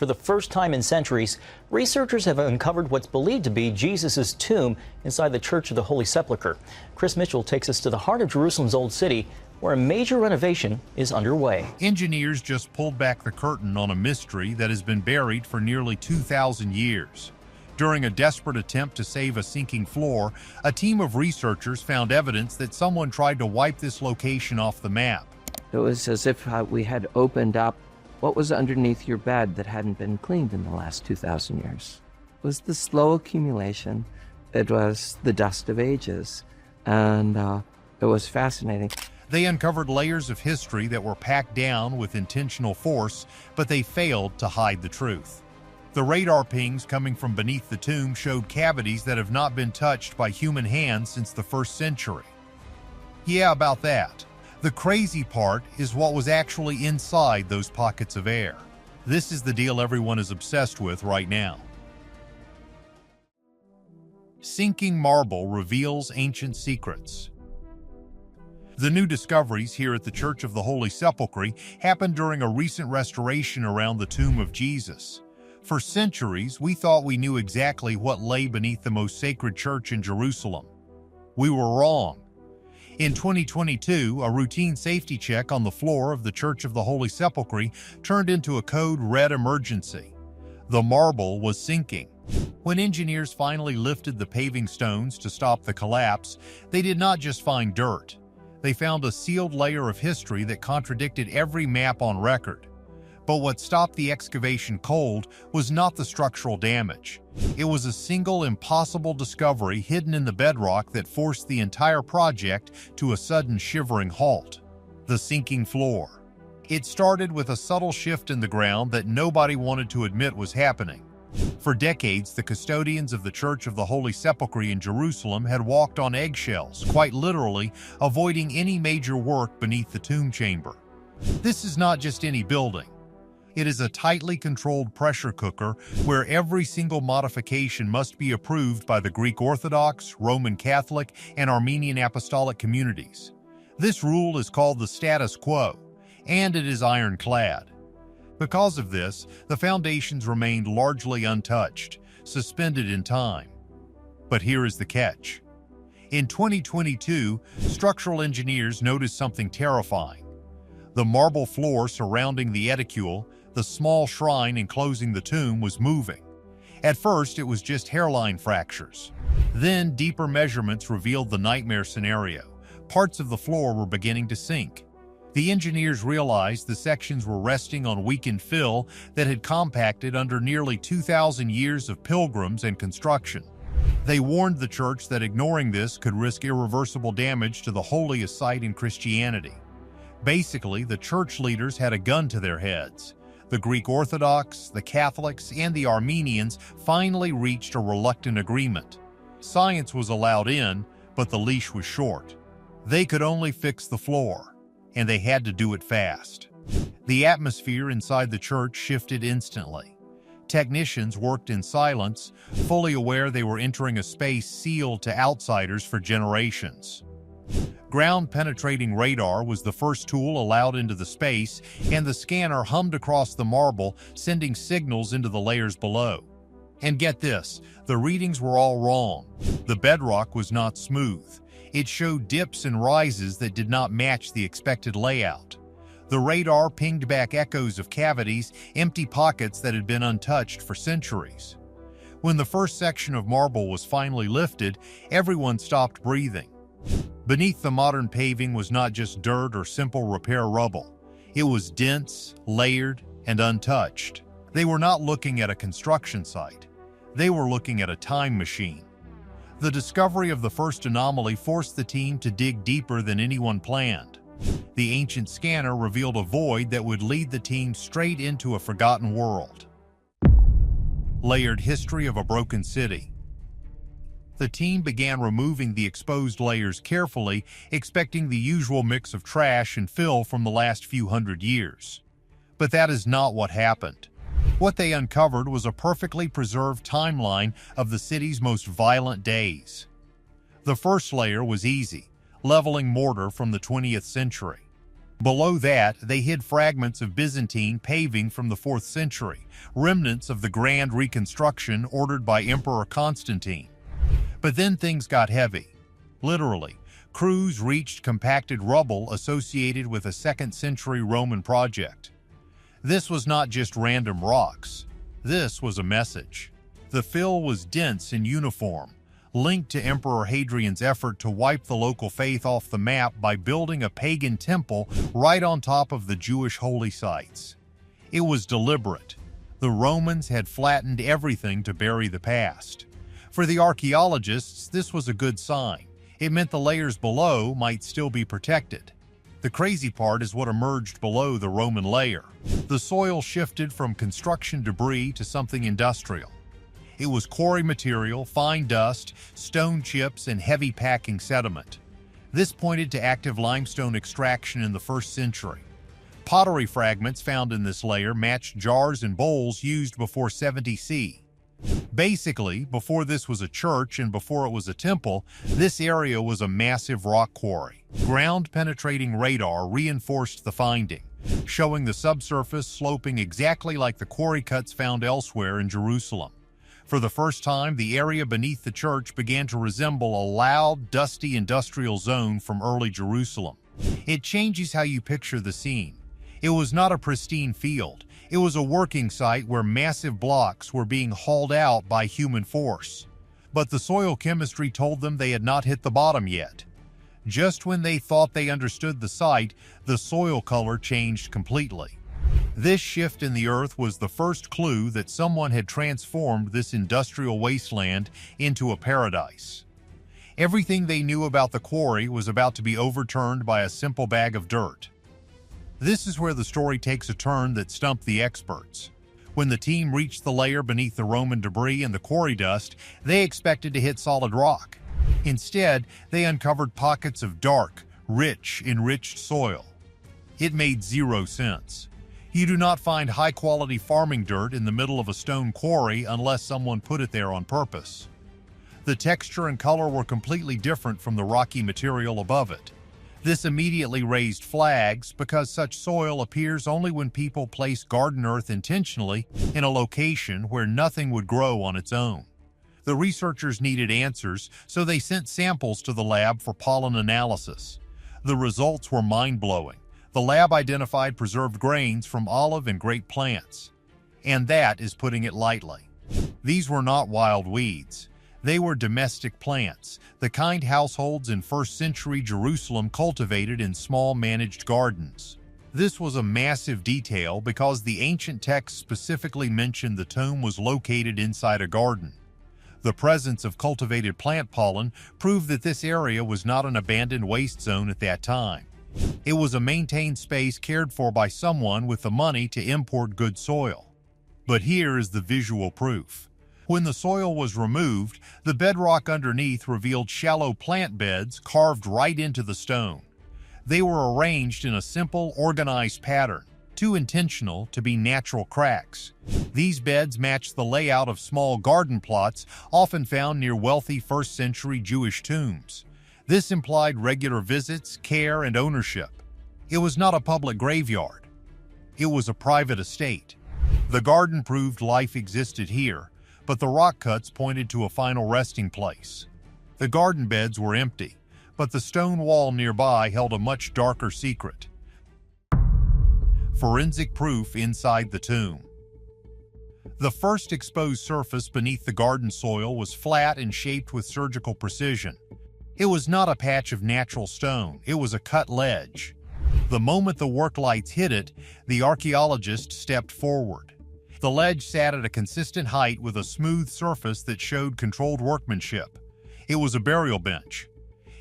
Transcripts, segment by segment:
For the first time in centuries, researchers have uncovered what's believed to be Jesus' tomb inside the Church of the Holy Sepulchre. Chris Mitchell takes us to the heart of Jerusalem's Old City, where a major renovation is underway. Engineers just pulled back the curtain on a mystery that has been buried for nearly 2,000 years. During a desperate attempt to save a sinking floor, a team of researchers found evidence that someone tried to wipe this location off the map. It was as if we had opened up what was underneath your bed that hadn't been cleaned in the last 2,000 years. It was the slow accumulation. It was the dust of ages. And it was fascinating. They uncovered layers of history that were packed down with intentional force, but they failed to hide the truth. The radar pings coming from beneath the tomb showed cavities that have not been touched by human hands since the 1st century. Yeah, about that. The crazy part is what was actually inside those pockets of air. This is the deal everyone is obsessed with right now. Sinking marble reveals ancient secrets. The new discoveries here at the Church of the Holy Sepulchre happened during a recent restoration around the tomb of Jesus. For centuries, we thought we knew exactly what lay beneath the most sacred church in Jerusalem. We were wrong. In 2022, a routine safety check on the floor of the Church of the Holy Sepulchre turned into a code red emergency. The marble was sinking. When engineers finally lifted the paving stones to stop the collapse, they did not just find dirt. They found a sealed layer of history that contradicted every map on record. But what stopped the excavation cold was not the structural damage. It was a single impossible discovery hidden in the bedrock that forced the entire project to a sudden shivering halt: the sinking floor. It started with a subtle shift in the ground that nobody wanted to admit was happening. For decades, the custodians of the Church of the Holy Sepulchre in Jerusalem had walked on eggshells, quite literally, avoiding any major work beneath the tomb chamber. This is not just any building. It is a tightly controlled pressure cooker where every single modification must be approved by the Greek Orthodox, Roman Catholic, and Armenian Apostolic communities. This rule is called the status quo, and it is ironclad. Because of this, the foundations remained largely untouched, suspended in time. But here is the catch. In 2022, structural engineers noticed something terrifying. The marble floor surrounding the edicule, the small shrine enclosing the tomb, was moving. At first, it was just hairline fractures. Then, deeper measurements revealed the nightmare scenario. Parts of the floor were beginning to sink. The engineers realized the sections were resting on weakened fill that had compacted under nearly 2,000 years of pilgrims and construction. They warned the church that ignoring this could risk irreversible damage to the holiest site in Christianity. Basically, the church leaders had a gun to their heads. The Greek Orthodox, the Catholics, and the Armenians finally reached a reluctant agreement. Science was allowed in, but the leash was short. They could only fix the floor, and they had to do it fast. The atmosphere inside the church shifted instantly. Technicians worked in silence, fully aware they were entering a space sealed to outsiders for generations. Ground-penetrating radar was the first tool allowed into the space, and the scanner hummed across the marble, sending signals into the layers below. And get this, the readings were all wrong. The bedrock was not smooth. It showed dips and rises that did not match the expected layout. The radar pinged back echoes of cavities, empty pockets that had been untouched for centuries. When the first section of marble was finally lifted, everyone stopped breathing. Beneath the modern paving was not just dirt or simple repair rubble. It was dense, layered, and untouched. They were not looking at a construction site. They were looking at a time machine. The discovery of the first anomaly forced the team to dig deeper than anyone planned. The ancient scanner revealed a void that would lead the team straight into a forgotten world. Layered history of a broken city. The team began removing the exposed layers carefully, expecting the usual mix of trash and fill from the last few hundred years. But that is not what happened. What they uncovered was a perfectly preserved timeline of the city's most violent days. The first layer was easy, leveling mortar from the 20th century. Below that, they hid fragments of Byzantine paving from the 4th century, remnants of the grand reconstruction ordered by Emperor Constantine. But then things got heavy. Literally, crews reached compacted rubble associated with a 2nd century Roman project. This was not just random rocks. This was a message. The fill was dense and uniform, linked to Emperor Hadrian's effort to wipe the local faith off the map by building a pagan temple right on top of the Jewish holy sites. It was deliberate. The Romans had flattened everything to bury the past. For the archaeologists, this was a good sign. It meant the layers below might still be protected. The crazy part is what emerged below the Roman layer. The soil shifted from construction debris to something industrial. It was quarry material, fine dust, stone chips, and heavy packing sediment. This pointed to active limestone extraction in the 1st century. Pottery fragments found in this layer matched jars and bowls used before 70 CE. Basically, before this was a church and before it was a temple, this area was a massive rock quarry. Ground-penetrating radar reinforced the finding, showing the subsurface sloping exactly like the quarry cuts found elsewhere in Jerusalem. For the first time, the area beneath the church began to resemble a loud, dusty industrial zone from early Jerusalem. It changes how you picture the scene. It was not a pristine field. It was a working site where massive blocks were being hauled out by human force. But the soil chemistry told them they had not hit the bottom yet. Just when they thought they understood the site, the soil color changed completely. This shift in the earth was the first clue that someone had transformed this industrial wasteland into a paradise. Everything they knew about the quarry was about to be overturned by a simple bag of dirt. This is where the story takes a turn that stumped the experts. When the team reached the layer beneath the Roman debris and the quarry dust, they expected to hit solid rock. Instead, they uncovered pockets of dark, rich, enriched soil. It made zero sense. You do not find high-quality farming dirt in the middle of a stone quarry unless someone put it there on purpose. The texture and color were completely different from the rocky material above it. This immediately raised flags because such soil appears only when people place garden earth intentionally in a location where nothing would grow on its own. The researchers needed answers, so they sent samples to the lab for pollen analysis. The results were mind-blowing. The lab identified preserved grains from olive and grape plants. And that is putting it lightly. These were not wild weeds. They were domestic plants, the kind households in 1st century Jerusalem cultivated in small managed gardens. This was a massive detail because the ancient texts specifically mentioned the tomb was located inside a garden. The presence of cultivated plant pollen proved that this area was not an abandoned waste zone at that time. It was a maintained space cared for by someone with the money to import good soil. But here is the visual proof. When the soil was removed, the bedrock underneath revealed shallow plant beds carved right into the stone. They were arranged in a simple, organized pattern, too intentional to be natural cracks. These beds matched the layout of small garden plots often found near wealthy 1st century Jewish tombs. This implied regular visits, care, and ownership. It was not a public graveyard. It was a private estate. The garden proved life existed here, but the rock cuts pointed to a final resting place. The garden beds were empty, but the stone wall nearby held a much darker secret. Forensic proof inside the tomb. The first exposed surface beneath the garden soil was flat and shaped with surgical precision. It was not a patch of natural stone, it was a cut ledge. The moment the work lights hit it, the archaeologist stepped forward. The ledge sat at a consistent height with a smooth surface that showed controlled workmanship. It was a burial bench.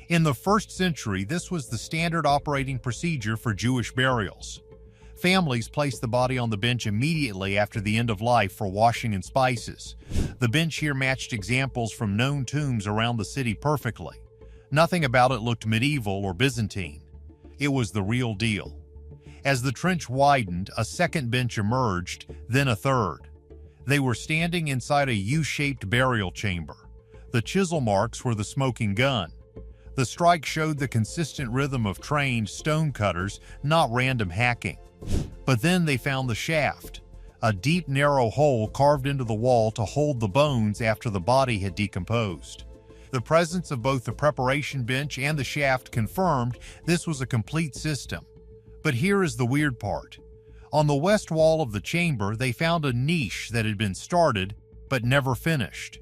In the 1st century, this was the standard operating procedure for Jewish burials. Families placed the body on the bench immediately after the end of life for washing and spices. The bench here matched examples from known tombs around the city perfectly. Nothing about it looked medieval or Byzantine. It was the real deal. As the trench widened, a second bench emerged, then a third. They were standing inside a U-shaped burial chamber. The chisel marks were the smoking gun. The strike showed the consistent rhythm of trained stonecutters, not random hacking. But then they found the shaft, a deep, narrow hole carved into the wall to hold the bones after the body had decomposed. The presence of both the preparation bench and the shaft confirmed this was a complete system. But here is the weird part. On the west wall of the chamber, they found a niche that had been started but never finished.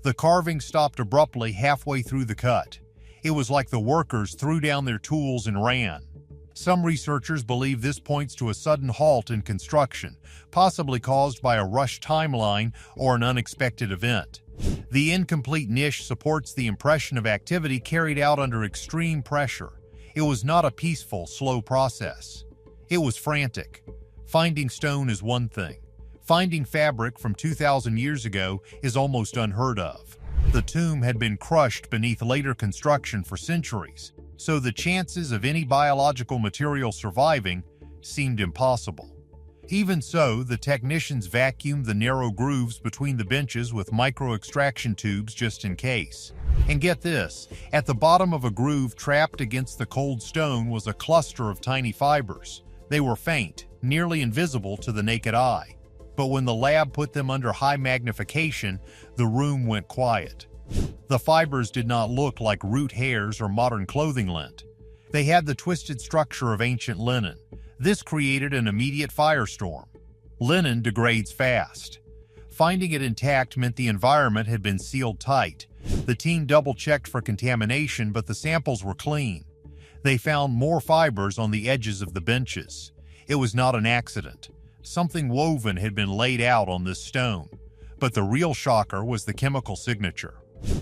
The carving stopped abruptly halfway through the cut. It was like the workers threw down their tools and ran. Some researchers believe this points to a sudden halt in construction, possibly caused by a rushed timeline or an unexpected event. The incomplete niche supports the impression of activity carried out under extreme pressure. It was not a peaceful, slow process. It was frantic. Finding stone is one thing. Finding fabric from 2,000 years ago is almost unheard of. The tomb had been crushed beneath later construction for centuries, so the chances of any biological material surviving seemed impossible. Even so, the technicians vacuumed the narrow grooves between the benches with micro-extraction tubes just in case. And get this, at the bottom of a groove trapped against the cold stone was a cluster of tiny fibers. They were faint, nearly invisible to the naked eye. But when the lab put them under high magnification, the room went quiet. The fibers did not look like root hairs or modern clothing lint. They had the twisted structure of ancient linen. This created an immediate firestorm. Linen degrades fast. Finding it intact meant the environment had been sealed tight. The team double-checked for contamination, but the samples were clean. They found more fibers on the edges of the benches. It was not an accident. Something woven had been laid out on this stone. But the real shocker was the chemical signature.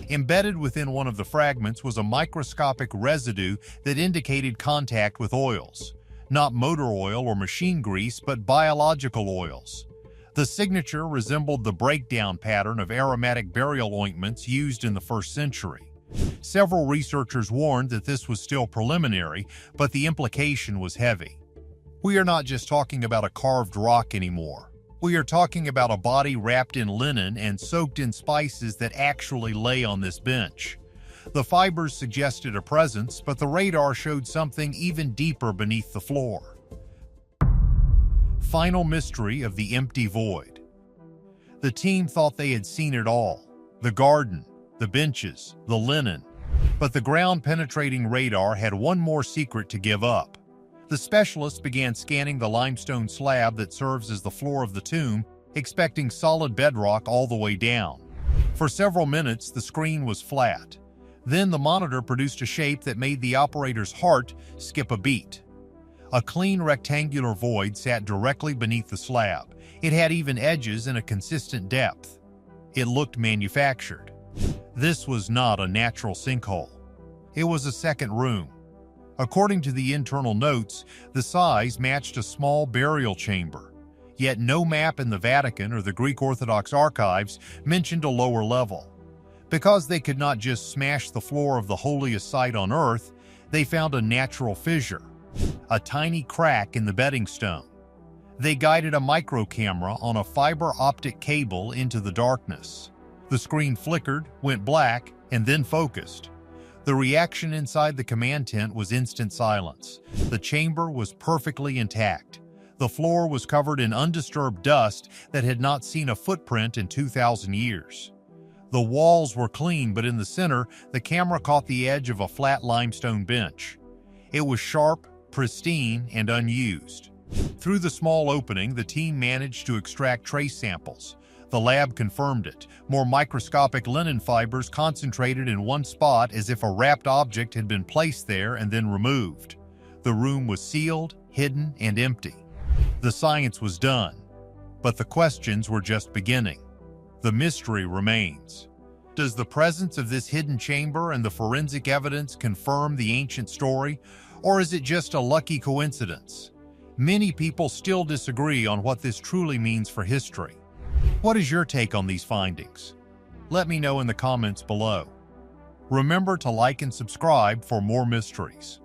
Embedded within one of the fragments was a microscopic residue that indicated contact with oils. Not motor oil or machine grease, but biological oils. The signature resembled the breakdown pattern of aromatic burial ointments used in the 1st century. Several researchers warned that this was still preliminary, but the implication was heavy. We are not just talking about a carved rock anymore. We are talking about a body wrapped in linen and soaked in spices that actually lay on this bench. The fibers suggested a presence, but the radar showed something even deeper beneath the floor. Final mystery of the empty void. The team thought they had seen it all. The garden, the benches, the linen. But the ground-penetrating radar had one more secret to give up. The specialists began scanning the limestone slab that serves as the floor of the tomb, expecting solid bedrock all the way down. For several minutes, the screen was flat. Then the monitor produced a shape that made the operator's heart skip a beat. A clean rectangular void sat directly beneath the slab. It had even edges and a consistent depth. It looked manufactured. This was not a natural sinkhole. It was a second room. According to the internal notes, the size matched a small burial chamber. Yet no map in the Vatican or the Greek Orthodox archives mentioned a lower level. Because they could not just smash the floor of the holiest site on earth, they found a natural fissure, a tiny crack in the bedding stone. They guided a micro camera on a fiber optic cable into the darkness. The screen flickered, went black, and then focused. The reaction inside the command tent was instant silence. The chamber was perfectly intact. The floor was covered in undisturbed dust that had not seen a footprint in 2,000 years. The walls were clean, but in the center, the camera caught the edge of a flat limestone bench. It was sharp, pristine, and unused. Through the small opening, the team managed to extract trace samples. The lab confirmed it. More microscopic linen fibers concentrated in one spot as if a wrapped object had been placed there and then removed. The room was sealed, hidden, and empty. The science was done, but the questions were just beginning. The mystery remains. Does the presence of this hidden chamber and the forensic evidence confirm the ancient story, or is it just a lucky coincidence? Many people still disagree on what this truly means for history. What is your take on these findings? Let me know in the comments below. Remember to like and subscribe for more mysteries.